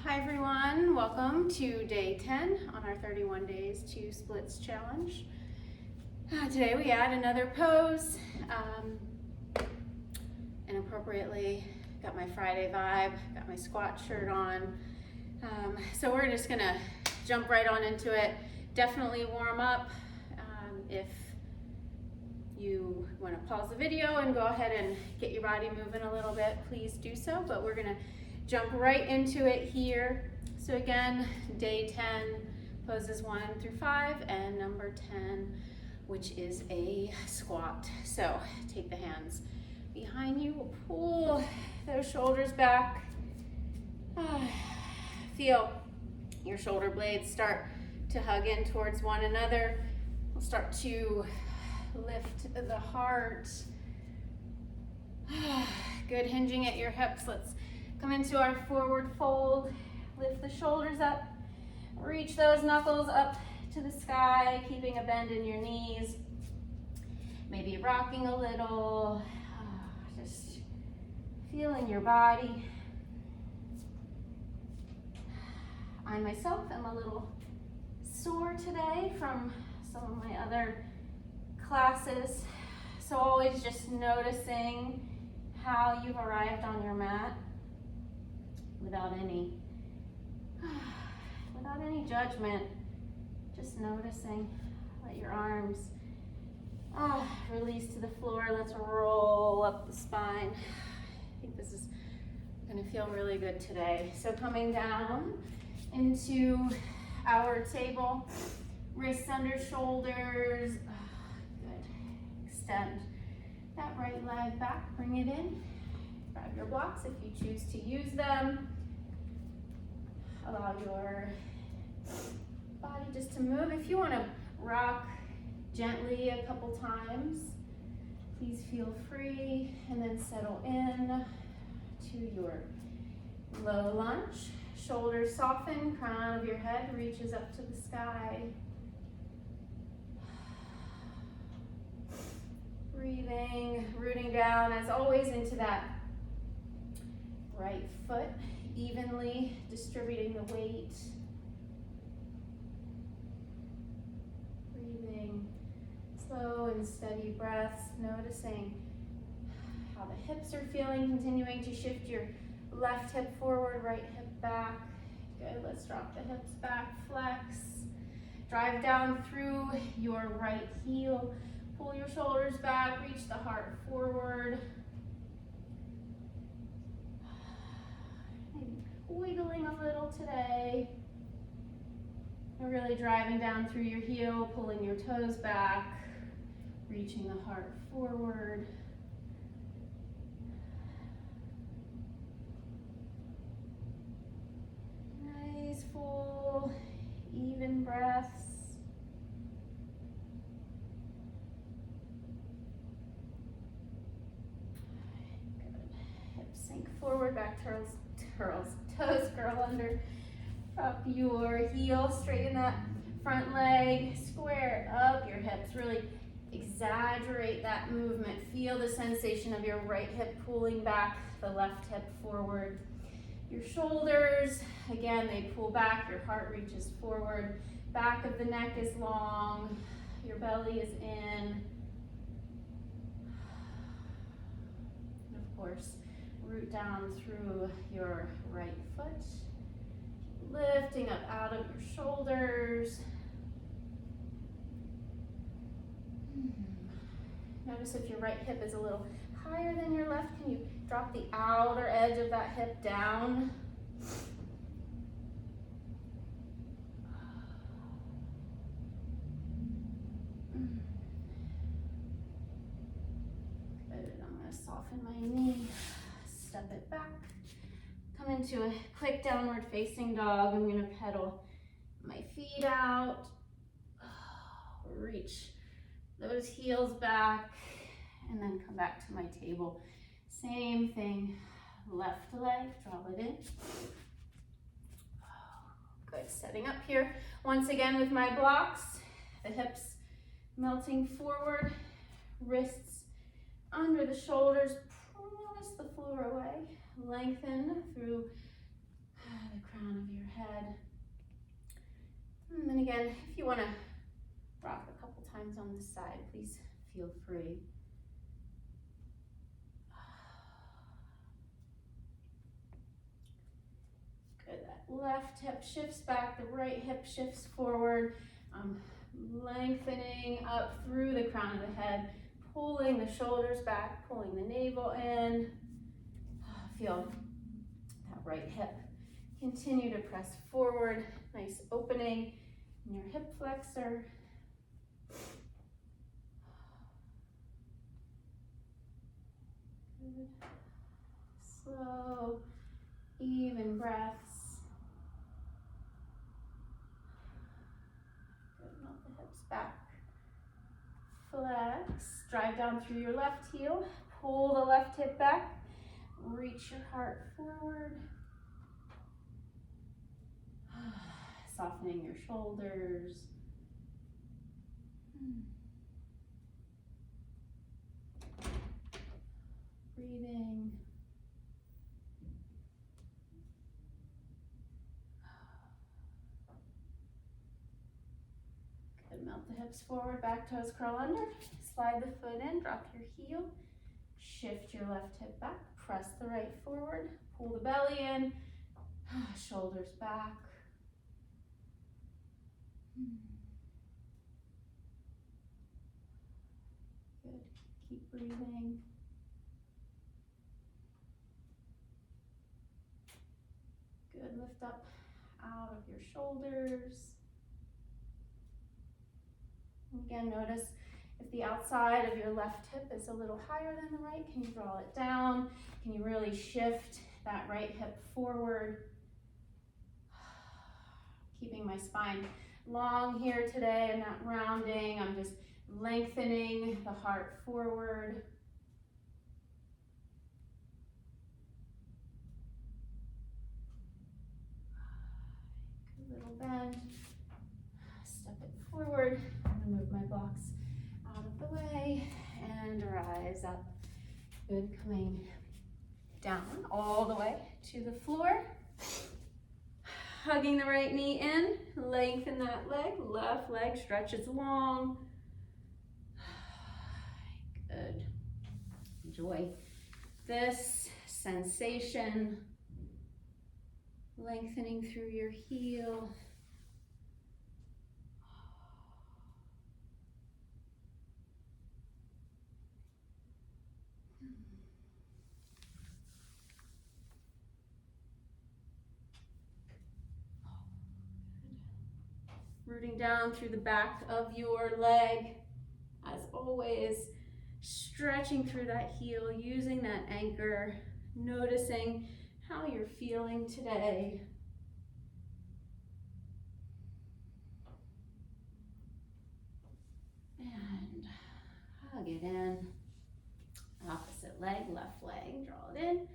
Hi everyone, welcome to day 10 on our 31 days to splits challenge. Today we add another pose, and appropriately got my Friday vibe, got my squat shirt on. So we're just gonna jump right on into it. Definitely warm up. If you want to pause the video and go ahead and get your body moving a little bit, please do so, but we're gonna jump right into it here. So again, day 10, poses 1 through 5, and number 10, which is a squat. So take the hands behind you, pull those shoulders back. Feel your shoulder blades start to hug in towards one another. We'll start to lift the heart. Good, hinging at your hips. Let's come into our forward fold. Lift the shoulders up. Reach those knuckles up to the sky, keeping a bend in your knees. Maybe rocking a little. Just feeling your body. I myself am a little sore today from some of my other classes. So always just noticing how you've arrived on your mat without any judgment. Just noticing. Let your arms release to the floor. Let's roll up the spine. I think this is gonna feel really good today. So coming down into our table, wrists under shoulders. Good. Extend that right leg back, bring it in. Grab your blocks if you choose to use them. Allow your body just to move. If you want to rock gently a couple times, please feel free, and then settle in to your low lunge. Shoulders soften, crown of your head reaches up to the sky. Breathing, rooting down as always into that right foot, evenly distributing the weight. Breathing, slow and steady breaths, noticing how the hips are feeling, continuing to shift your left hip forward, right hip back. Good, let's drop the hips back, flex. Drive down through your right heel. Pull your shoulders back, reach the heart forward. Maybe wiggling a little today. And really driving down through your heel, pulling your toes back, reaching the heart forward. Nice, full, even breaths. Forward, back toes curl under, up your heel, straighten that front leg, square up your hips, really exaggerate that movement. Feel the sensation of your right hip pulling back, the left hip forward. Your shoulders, again, they pull back, your heart reaches forward, back of the neck is long, your belly is in. And of course, root down through your right foot, lifting up out of your shoulders. Notice if your right hip is a little higher than your left, can you drop the outer edge of that hip down? Good, I'm going to soften my knee. Step it back, come into a quick downward facing dog. I'm gonna pedal my feet out, reach those heels back, and then come back to my table. Same thing, left leg, draw it in. Good, setting up here. Once again with my blocks, the hips melting forward, wrists under the shoulders, press the floor away, lengthen through the crown you want to rock a couple times on this side, please feel free. Good, that left hip shifts back, the right hip shifts forward. Lengthening up through the crown of the head, pulling the shoulders back, pulling the navel in. Feel that right hip continue to press forward. Nice opening in your hip flexor. Good. Slow, even breaths. Good, melt the hips back. Flex, drive down through your left heel, pull the left hip back, reach your heart forward. Softening your shoulders. Breathing. Good, melt the hips forward, back toes curl under. Slide the foot in, drop your heel. Shift your left hip back, press the right forward, pull the belly in, shoulders back. Good, keep breathing. Good, lift up out of your shoulders. Again, notice if the outside of your left hip is a little higher than the right, can you draw it down? Can you really shift that right hip forward? Keeping my spine long here today. I'm not rounding, I'm just lengthening the heart forward. Good little bend. Step it forward. I'm gonna move my blocks out of the way and rise up. Good, coming down all the way to the floor. Hugging the right knee in, lengthen that leg, left leg stretches long. Good. Enjoy this sensation, lengthening through your heel. Rooting down through the back of your leg, as always, stretching through that heel, using that anchor, noticing how you're feeling today. And hug it in. Opposite leg, left leg, draw it in.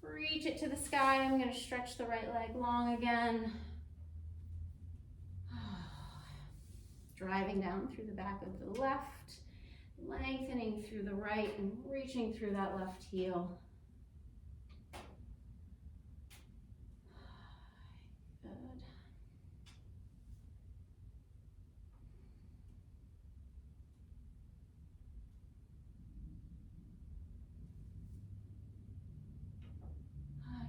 Reach it to the sky. I'm going to stretch the right leg long again. Driving down through the back of the left, lengthening through the right and reaching through that left heel. Good.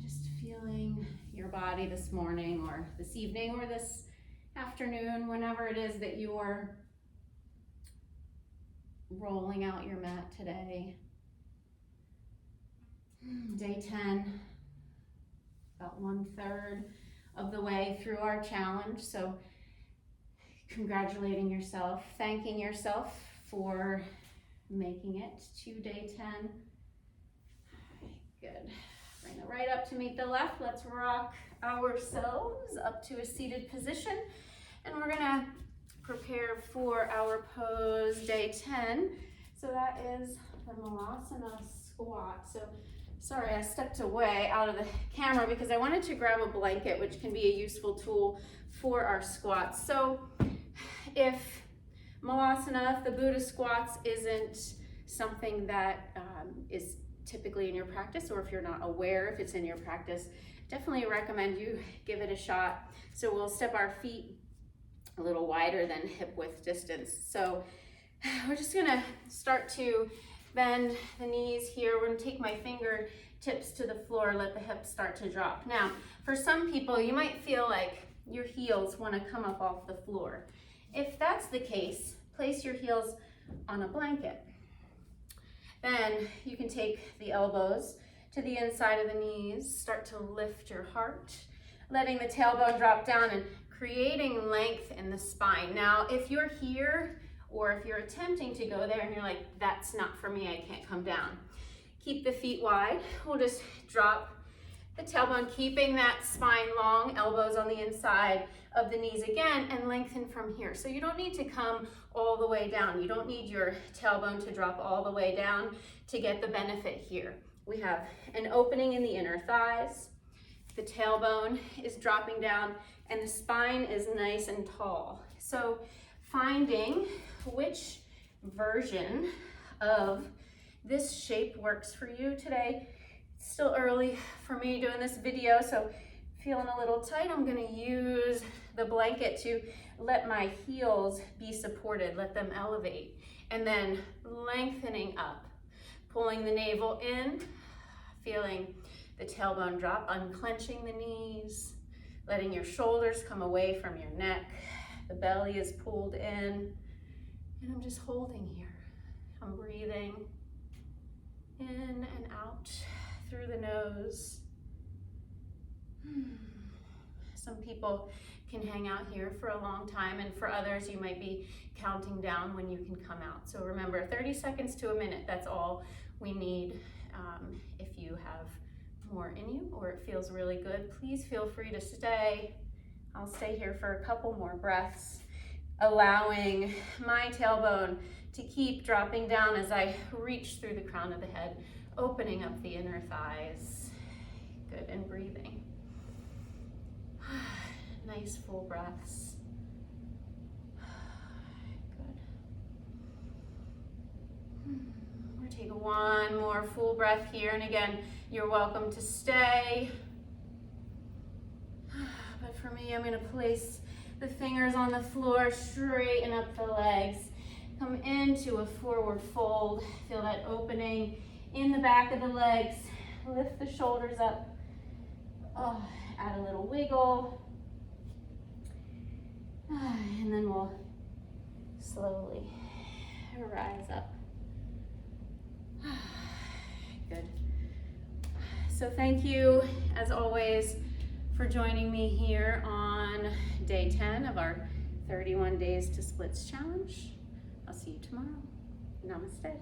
Just feeling your body this morning or this evening or this afternoon, whenever it is that you're rolling out your mat today. Day 10, about 1/3 of the way through our challenge. So congratulating yourself, thanking yourself for making it to day 10. Good. Bring the right up to meet the left. Let's rock ourselves up to a seated position. And we're gonna prepare for our pose day 10. So that is the Malasana squat. So sorry, I stepped away out of the camera because I wanted to grab a blanket, which can be a useful tool for our squats. So if Malasana, if the Buddha squats isn't something that is typically in your practice, or if you're not aware if it's in your practice, definitely recommend you give it a shot. So we'll step our feet a little wider than hip width distance. So we're just gonna start to bend the knees here. We're gonna take my fingertips to the floor, let the hips start to drop. Now, for some people, you might feel like your heels wanna come up off the floor. If that's the case, place your heels on a blanket. Then you can take the elbows to the inside of the knees, start to lift your heart, letting the tailbone drop down and creating length in the spine. Now, if you're here, or if you're attempting to go there and you're like, that's not for me, I can't come down, keep the feet wide. We'll just drop the tailbone, keeping that spine long, elbows on the inside of the knees again, and lengthen from here. So you don't need to come all the way down. You don't need your tailbone to drop all the way down to get the benefit here. We have an opening in the inner thighs. The tailbone is dropping down and the spine is nice and tall. So finding which version of this shape works for you today. It's still early for me doing this video, so feeling a little tight, I'm gonna use the blanket to let my heels be supported, let them elevate, and then lengthening up, pulling the navel in, feeling the tailbone drop, unclenching the knees, letting your shoulders come away from your neck. The belly is pulled in, and I'm just holding here. I'm breathing in and out through the nose. Some people can hang out here for a long time, and for others, you might be counting down when you can come out. So remember, 30 seconds to a minute, that's all we need. If you have more in you or it feels really good, please feel free to stay. I'll stay here for a couple more breaths, allowing my tailbone to keep dropping down as I reach through the crown of the head, opening up the inner thighs. Good, and breathing. Nice full breaths. Good. We'll take one more full breath here, and again, you're welcome to stay. But for me, I'm gonna place the fingers on the floor, straighten up the legs, come into a forward fold, feel that opening in the back of the legs, lift the shoulders up, add a little wiggle, and then we'll slowly rise up. Good. So thank you, as always, for joining me here on day 10 of our 31 Days to Splits challenge. I'll see you tomorrow. Namaste.